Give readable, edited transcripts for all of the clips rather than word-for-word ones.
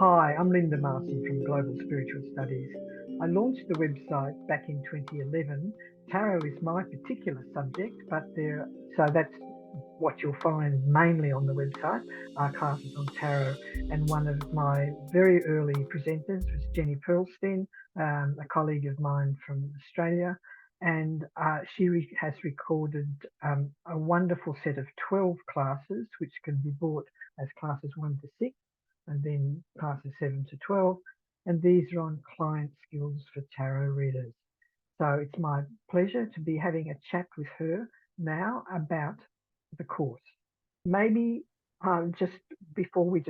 Hi, I'm Linda Marson from Global Spiritual Studies. I launched the website back in 2011. Tarot is my particular subject, so that's what you'll find mainly on the website, are classes on tarot. And one of my very early presenters was Jenny Pearlstein, a colleague of mine from Australia. And she has recorded a wonderful set of 12 classes, which can be bought as classes 1 to 6 and then classes 7 to 12. And these are on client skills for tarot readers. So it's my pleasure to be having a chat with her now about the course. Maybe just before we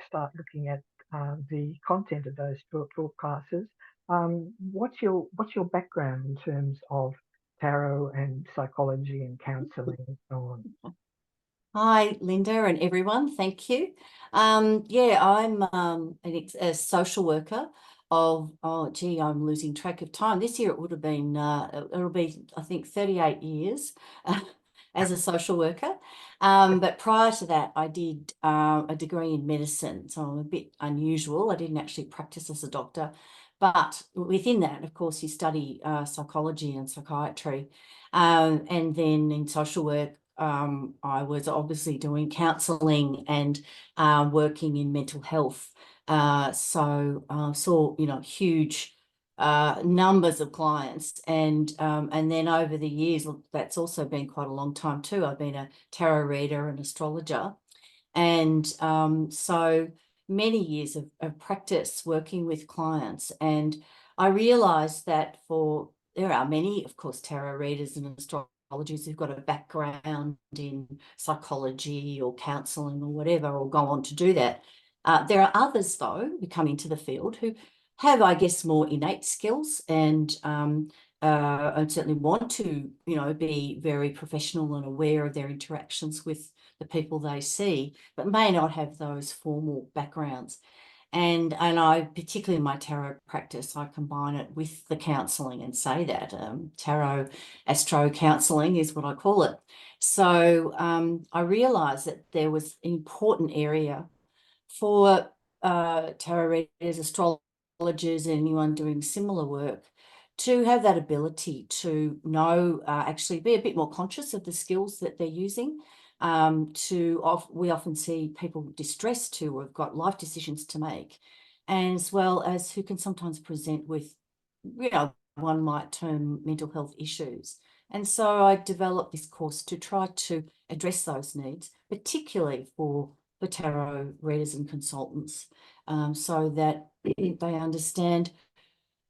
start looking at the content of those 12 classes, what's your background in terms of tarot and psychology and counselling and so on? Hi, Linda and everyone. Thank you. Yeah, I'm a social worker of, I'm losing track of time. This year it would have been, it'll be, I think, 38 years as a social worker. But prior to that, I did a degree in medicine. So I'm a bit unusual. I didn't actually practice as a doctor. But within that, of course, you study psychology and psychiatry. And then in social work, I was obviously doing counselling and working in mental health. So I saw, huge numbers of clients. And then over the years, look, that's also been quite a long time too. I've been a tarot reader and astrologer. And so many years of practice working with clients. And I realised that there are many, of course, tarot readers and astrologers who've got a background in psychology or counselling or whatever, or go on to do that. There are others, though, who come into the field who have, I guess, more innate skills and certainly want to, be very professional and aware of their interactions with the people they see, but may not have those formal backgrounds. And I, particularly in my tarot practice, I combine it with the counselling and say that tarot astro counselling is what I call it. So I realised that there was an important area for tarot readers, astrologers, anyone doing similar work, to have that ability to know, actually be a bit more conscious of the skills that they're using. We often see people distressed too, or have got life decisions to make, and as well as who can sometimes present with, one might term mental health issues. And so I developed this course to try to address those needs, particularly for tarot readers and consultants, so that they understand,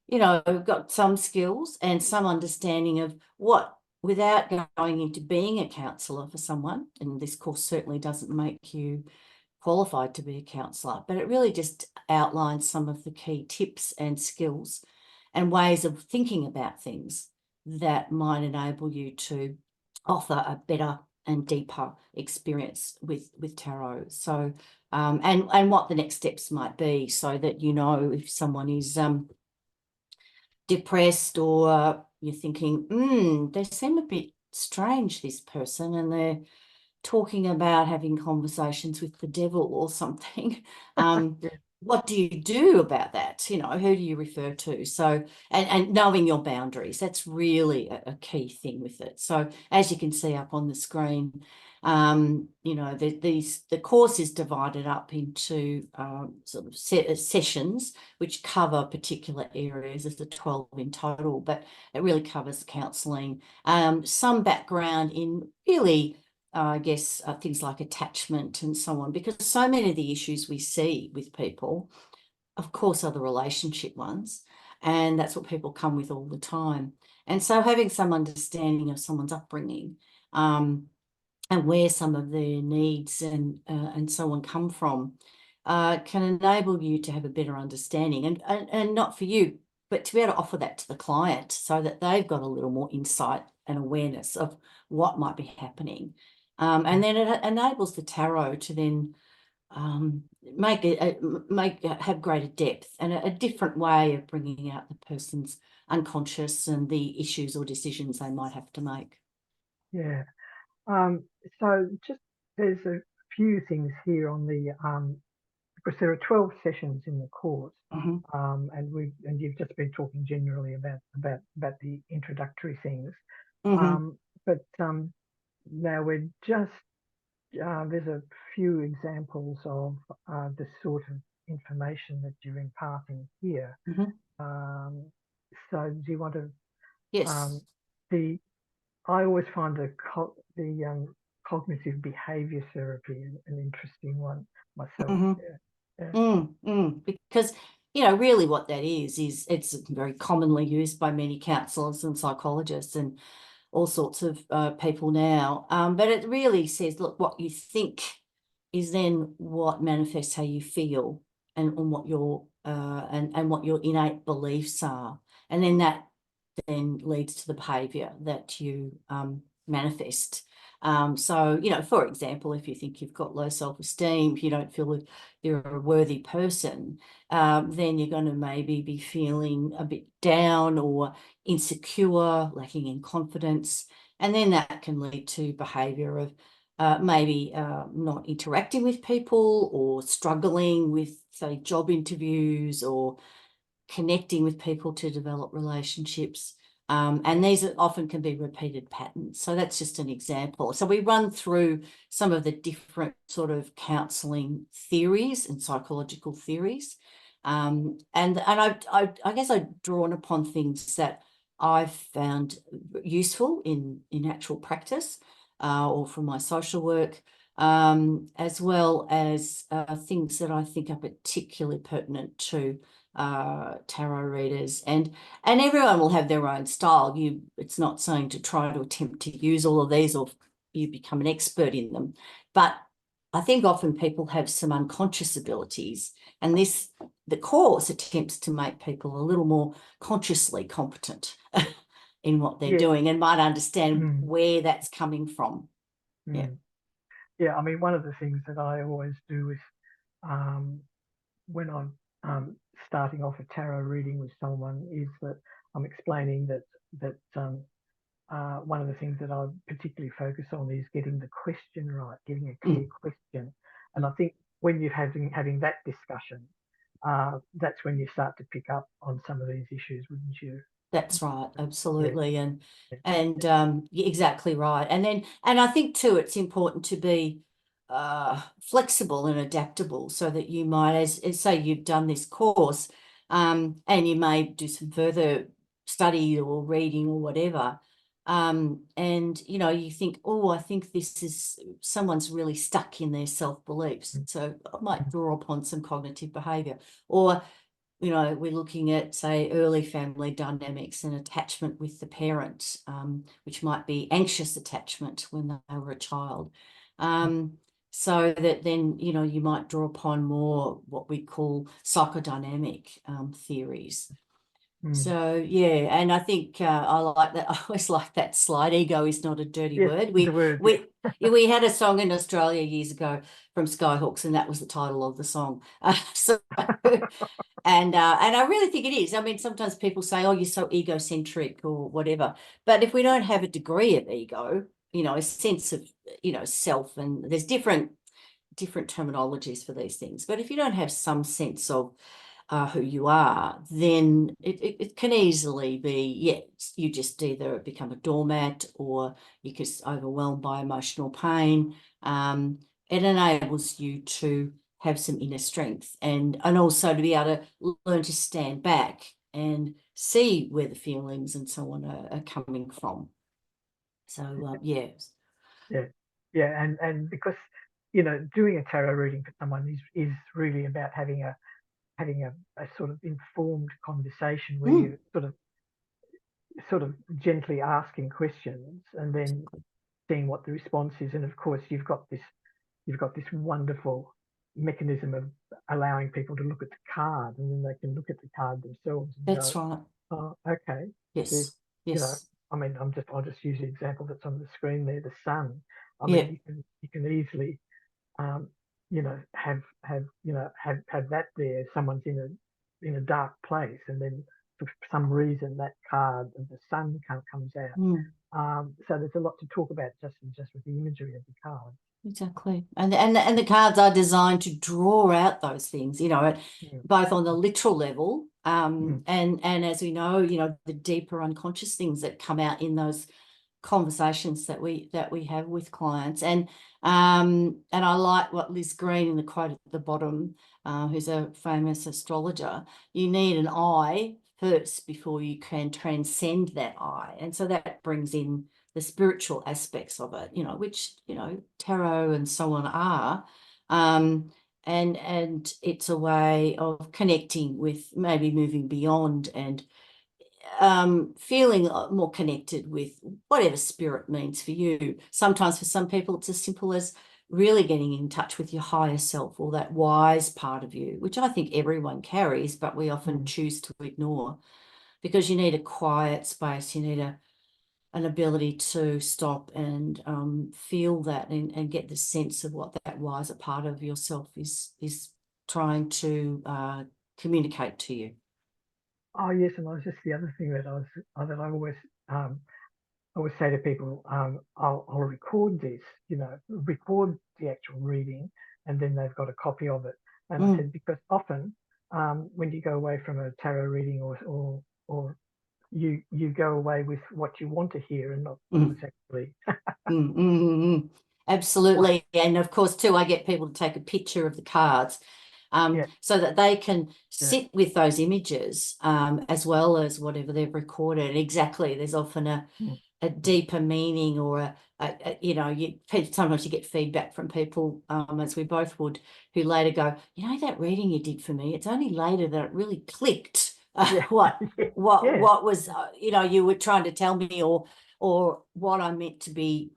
got some skills and some understanding of what, without going into being a counsellor for someone, and this course certainly doesn't make you qualified to be a counsellor, but it really just outlines some of the key tips and skills and ways of thinking about things that might enable you to offer a better and deeper experience with tarot. So, and what the next steps might be, so that if someone is depressed, or you're thinking, they seem a bit strange, this person, and they're talking about having conversations with the devil or something. What do you do about that? Who do you refer to? So, and knowing your boundaries, that's really a key thing with it. So as you can see up on the screen, the course is divided up into sort of sessions which cover particular areas. There's the 12 in total, but it really covers counselling, some background in really, I guess, things like attachment and so on, because so many of the issues we see with people, of course, are the relationship ones, and that's what people come with all the time. And so having some understanding of someone's upbringing, and where some of their needs and so on come from, can enable you to have a better understanding, and not for you, but to be able to offer that to the client, so that they've got a little more insight and awareness of what might be happening. And then it enables the tarot to then have greater depth and a different way of bringing out the person's unconscious and the issues or decisions they might have to make. Yeah. So just there's a few things here on the because there are 12 sessions in the course, Mhm. and you've just been talking generally about the introductory things. Mhm. But now we're just there's a few examples of the sort of information that you're imparting here. Mhm. So do you want to Yes. the I always find the cognitive behavior therapy an interesting one myself. Mhm. Yeah. Because, you know, really what that is it's very commonly used by many counsellors and psychologists and all sorts of people now. But it really says, look, what you think is then what manifests how you feel and what your and what your innate beliefs are. And then that then leads to the behaviour that you manifest. So, you know, for example, if you think you've got low self-esteem, if you don't feel that you're a worthy person, then you're going to maybe be feeling a bit down or insecure, lacking in confidence. And then that can lead to behaviour of maybe not interacting with people or struggling with, say, job interviews or connecting with people to develop relationships. And these often can be repeated patterns. So that's just an example. So we run through some of the different sort of counselling theories and psychological theories. And I guess I've drawn upon things that I've found useful in actual practice or from my social work, as well as things that I think are particularly pertinent to tarot readers, and everyone will have their own style. It's not saying to try to attempt to use all of these or you become an expert in them, but I think often people have some unconscious abilities, and the course attempts to make people a little more consciously competent in what they're Yeah. doing and might understand where that's coming from. Yeah. Yeah, I mean, one of the things that I always do is when I'm starting off a tarot reading with someone is that I'm explaining that one of the things that I particularly focus on is getting the question right, getting a clear question. And I think when you're having that discussion, that's when you start to pick up on some of these issues, wouldn't you? That's right, absolutely. Yeah. And you're exactly right. And I think too, it's important to be flexible and adaptable so that you might, as say you've done this course, and you may do some further study or reading or whatever. And you know, you think, oh, I think this is someone's really stuck in their self-beliefs. So I might draw upon some cognitive behavior. Or you know, we're looking at, say, early family dynamics and attachment with the parent, which might be anxious attachment when they were a child. So that then, you know, you might draw upon more what we call psychodynamic theories. So yeah, and I think I like that. I always like that slide. Ego is not a dirty Yes, word. the word. We had a song in Australia years ago from Skyhooks, and that was the title of the song. And I really think it is. I mean, sometimes people say, "Oh, you're so egocentric" or whatever. But if we don't have a degree of ego, you know, a sense of, you know, self, and there's different terminologies for these things. But if you don't have some sense of who you are, then it can easily be, yeah, you just either become a doormat or you're just overwhelmed by emotional pain. It enables you to have some inner strength and also to be able to learn to stand back and see where the feelings and so on are coming from. So, yeah. Yeah, and because doing a tarot reading for someone is really about having a sort of informed conversation where you sort of gently asking questions and then seeing what the response is. And of course, you've got this wonderful mechanism of allowing people to look at the card, and then they can look at the card themselves and That's go, right. "Oh, okay." There's, Yes. Yes. I mean, I'll just use the example that's on the screen there, the sun. I Yeah. mean, you can easily, have that there. Someone's in a dark place, and then for some reason that card of the sun comes out. So there's a lot to talk about just with the imagery of the card. Exactly. And the cards are designed to draw out those things, both on the literal level, and as we know, the deeper unconscious things that come out in those conversations that we have with clients. And I like what Liz Green in the quote at the bottom, who's a famous astrologer, you need an eye first before you can transcend that eye. And so that brings in the spiritual aspects of it, which, tarot and so on are. And it's a way of connecting with, maybe moving beyond and feeling more connected with whatever spirit means for you. Sometimes for some people, it's as simple as really getting in touch with your higher self, or that wise part of you, which I think everyone carries, but we often choose to ignore, because you need a quiet space. You need an ability to stop and feel that and get the sense of what that wiser part of yourself is trying to communicate to you. Oh yes, and I was just the other thing that I always say to people, I'll record this, record the actual reading, and then they've got a copy of it. And I said, because often when you go away from a tarot reading or you go away with what you want to hear and not what's actually. Absolutely. And of course too, I get people to take a picture of the cards, so that they can sit with those images, as well as whatever they've recorded. Exactly. There's often a deeper meaning, or sometimes you get feedback from people, as we both would, who later go, that reading you did for me, it's only later that it really clicked what was, you were trying to tell me, or what I meant to be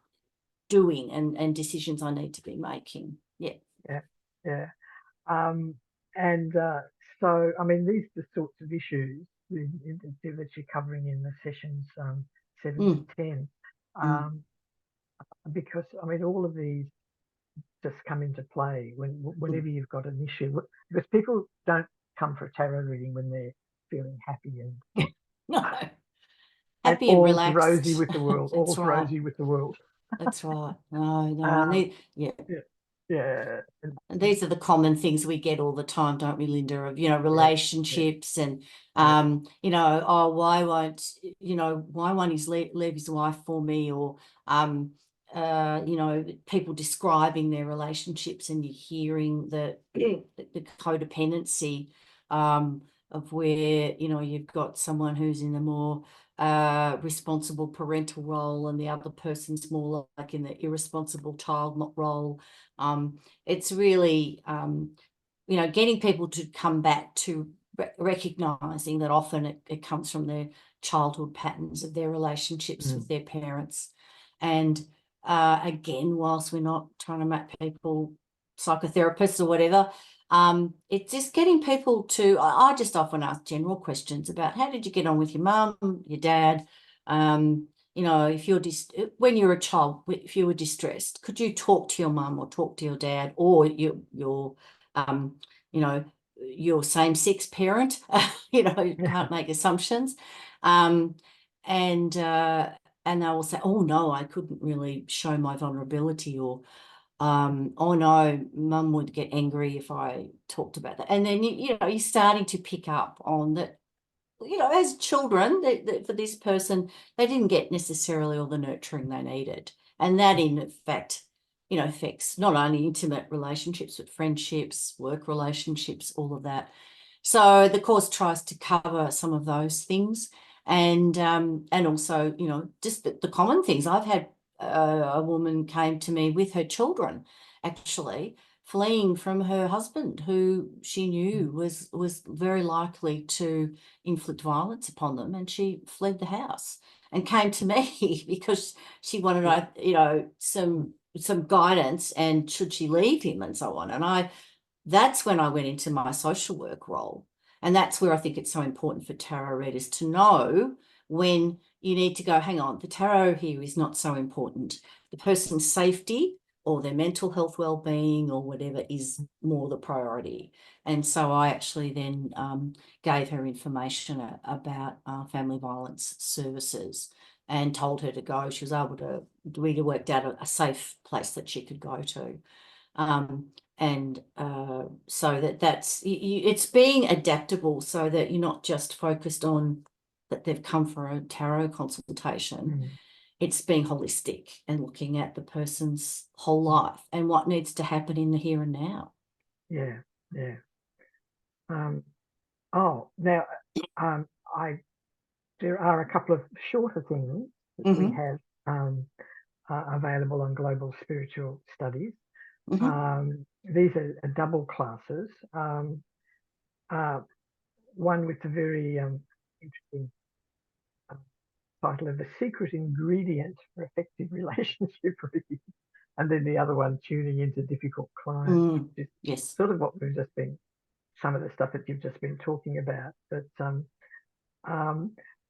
doing, and decisions I need to be making. So I mean, these are the sorts of issues that you're covering in the sessions 7 to 10, because I mean, all of these just come into play whenever you've got an issue, because people don't come for a tarot reading when they're feeling happy and no, happy and relaxed, rosy with the world. All's right. rosy with the world. That's right. No, and these are the common things we get all the time, don't we, Linda? Of relationships and why won't he leave his wife for me, or people describing their relationships, and you're hearing the codependency of where you've got someone who's in a more responsible parental role, and the other person's more like in the irresponsible child role. It's really getting people to come back to recognizing that often it comes from their childhood patterns of their relationships with their parents. And again, whilst we're not trying to make people psychotherapists or whatever, it's just getting people to, I just often ask general questions about, how did you get on with your mum, your dad? If you're when you're a child, if you were distressed, could you talk to your mum or talk to your dad, or your same-sex parent? You can't make assumptions. And they will say, oh no, I couldn't really show my vulnerability, or oh no, mum would get angry if I talked about that. And then you're starting to pick up on that. As children, for this person, they didn't get necessarily all the nurturing they needed. And that, in fact, affects not only intimate relationships, but friendships, work relationships, all of that. So the course tries to cover some of those things, and also, just the common things. I've had a woman came to me with her children, actually, fleeing from her husband, who she knew was very likely to inflict violence upon them, and she fled the house and came to me because she wanted some guidance, and should she leave him, and so on. And that's when I went into my social work role, and that's where I think it's so important for tarot readers to know when you need to go, hang on, the tarot here is not so important. The person's safety or their mental health well-being or whatever is more the priority. And so I actually then gave her information about family violence services and told her to go. She was able to, we worked out a safe place that she could go to. So it's being adaptable so that you're not just focused on that they've come for a tarot consultation. It's being holistic and looking at the person's whole life and what needs to happen in the here and now. Yeah. There are a couple of shorter things that we have available on Global Spiritual Studies. These are double classes. One with a very interesting title of The Secret Ingredient for Effective Relationship Reading, and then the other one, Tuning into Difficult Clients, which is yes, sort of what we've just been, some of the stuff that you've just been talking about.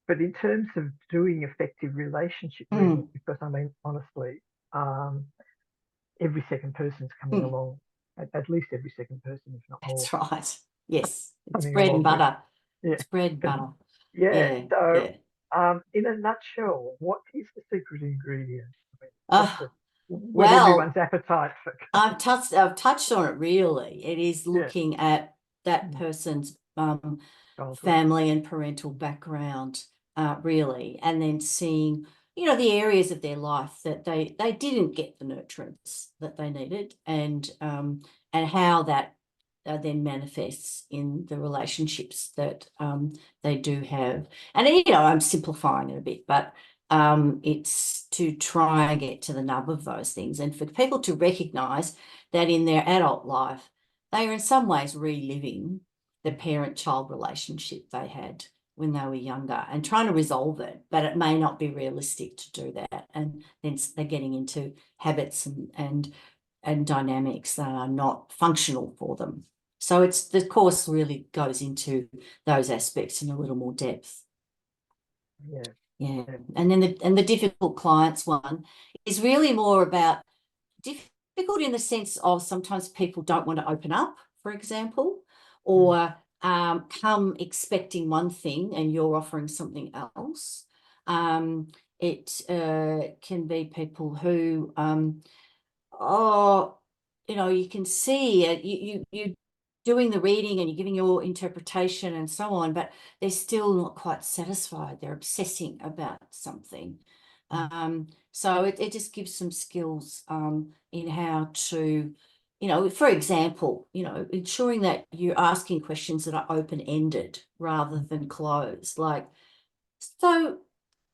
But in terms of doing effective relationship reading, because I mean, honestly, every second person's coming along, at least every second person, if not more. That's right. Yes, it's bread and butter. It's bread and butter. Yeah. So, in a nutshell, what is the secret ingredient? Whet everyone's appetite for. I've touched on it really. It is looking at that person's family and parental background, really, and then seeing, the areas of their life that they didn't get the nurturance that they needed, and how that then manifests in the relationships that they do have. And I'm simplifying it a bit, but it's to try and get to the nub of those things, and for people to recognise that in their adult life they are in some ways reliving the parent-child relationship they had when they were younger and trying to resolve it, but it may not be realistic to do that, and then they're getting into habits and dynamics that are not functional for them. So the course really goes into those aspects in a little more depth. Yeah. And then the difficult clients one is really more about difficult in the sense of sometimes people don't want to open up, for example, or come expecting one thing and you're offering something else. It can be people who, you can see you doing the reading and you're giving your interpretation and so on, but they're still not quite satisfied. They're obsessing about something. So it just gives some skills in how to, for example, ensuring that you're asking questions that are open-ended rather than closed. Like, so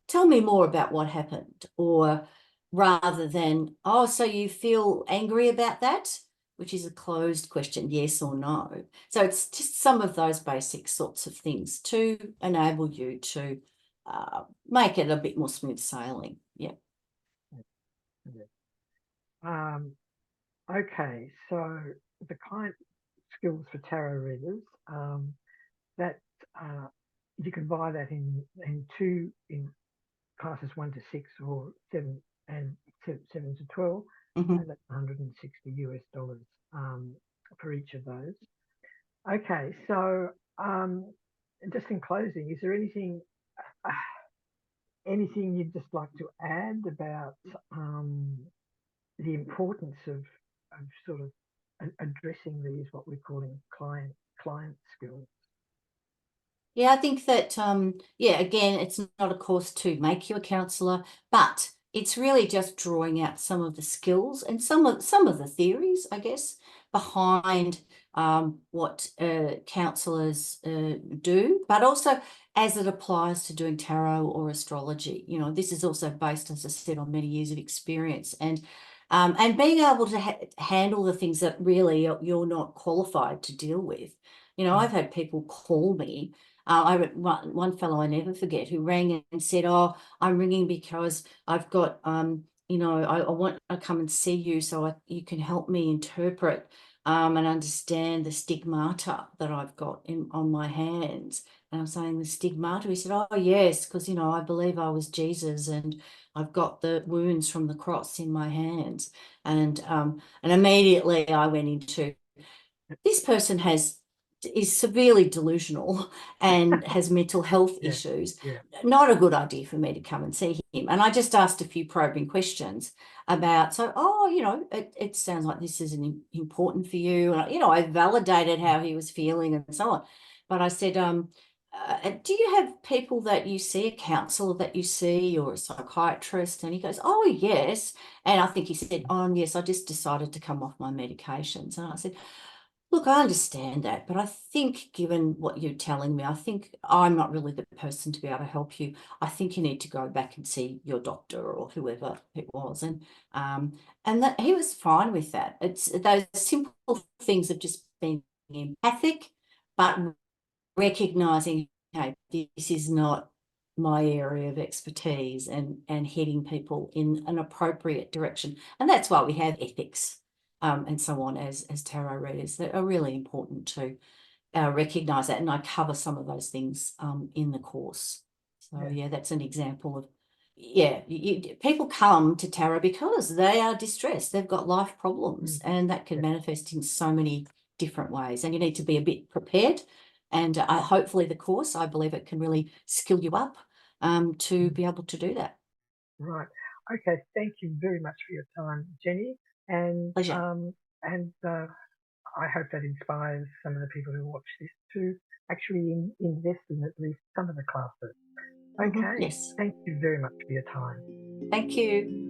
tell me more about what happened, or rather than, oh, so you feel angry about that? Which is a closed question, yes or no. So it's just some of those basic sorts of things to enable you to make it a bit more smooth sailing. Yeah. Okay, so the client skills for tarot readers, that you can buy that in classes 1 to 6 or 7 to 12, and that's $160 for each of those. Okay, so just in closing, is there anything you'd just like to add about the importance of sort of addressing these, what we're calling client skills? Yeah, I think that, again, it's not a course to make you a counsellor, but it's really just drawing out some of the skills and some of the theories, I guess, behind what counsellors do, but also as it applies to doing tarot or astrology. This is also based, as I said, on many years of experience, and being able to handle the things that really you're not qualified to deal with. I've had people call me. One fellow I never forget who rang and said, "Oh, I'm ringing because I've got, I want to come and see you so you can help me interpret and understand the stigmata that I've got on my hands. And I'm saying the stigmata. He said, oh, yes, because, you know, I believe I was Jesus and I've got the wounds from the cross in my hands. And immediately I went into, this person is severely delusional and has mental health Yeah, issues. yeah, Not a good idea for me to come and see him. And I just asked a few probing questions about, so, oh, you know, it sounds like this is important for you. And, you know, I validated how he was feeling and so on. But I said, do you have people that you see, a counsellor that you see or a psychiatrist? And he goes, oh, yes. And I think he said, oh, yes, I just decided to come off my medications. And I said, look, I understand that, but I think given what you're telling me, I think I'm not really the person to be able to help you. I think you need to go back and see your doctor or whoever it was. And that he was fine with that. It's those simple things of just being empathic, but recognizing, hey, this is not my area of expertise, and heading people in an appropriate direction. And that's why we have ethics and so on as tarot readers that are really important to recognise that. And I cover some of those things in the course. So yeah, that's an example of, yeah, people come to tarot because they are distressed. They've got life problems, and that can manifest in so many different ways. And you need to be a bit prepared. And hopefully the course, I believe it can really skill you up to be able to do that. right. Okay, thank you very much for your time, Jenny, and Pleasure. I hope that inspires some of the people who watch this to actually invest in at least some of the classes. Okay, Yes. thank you very much for your time. Thank you.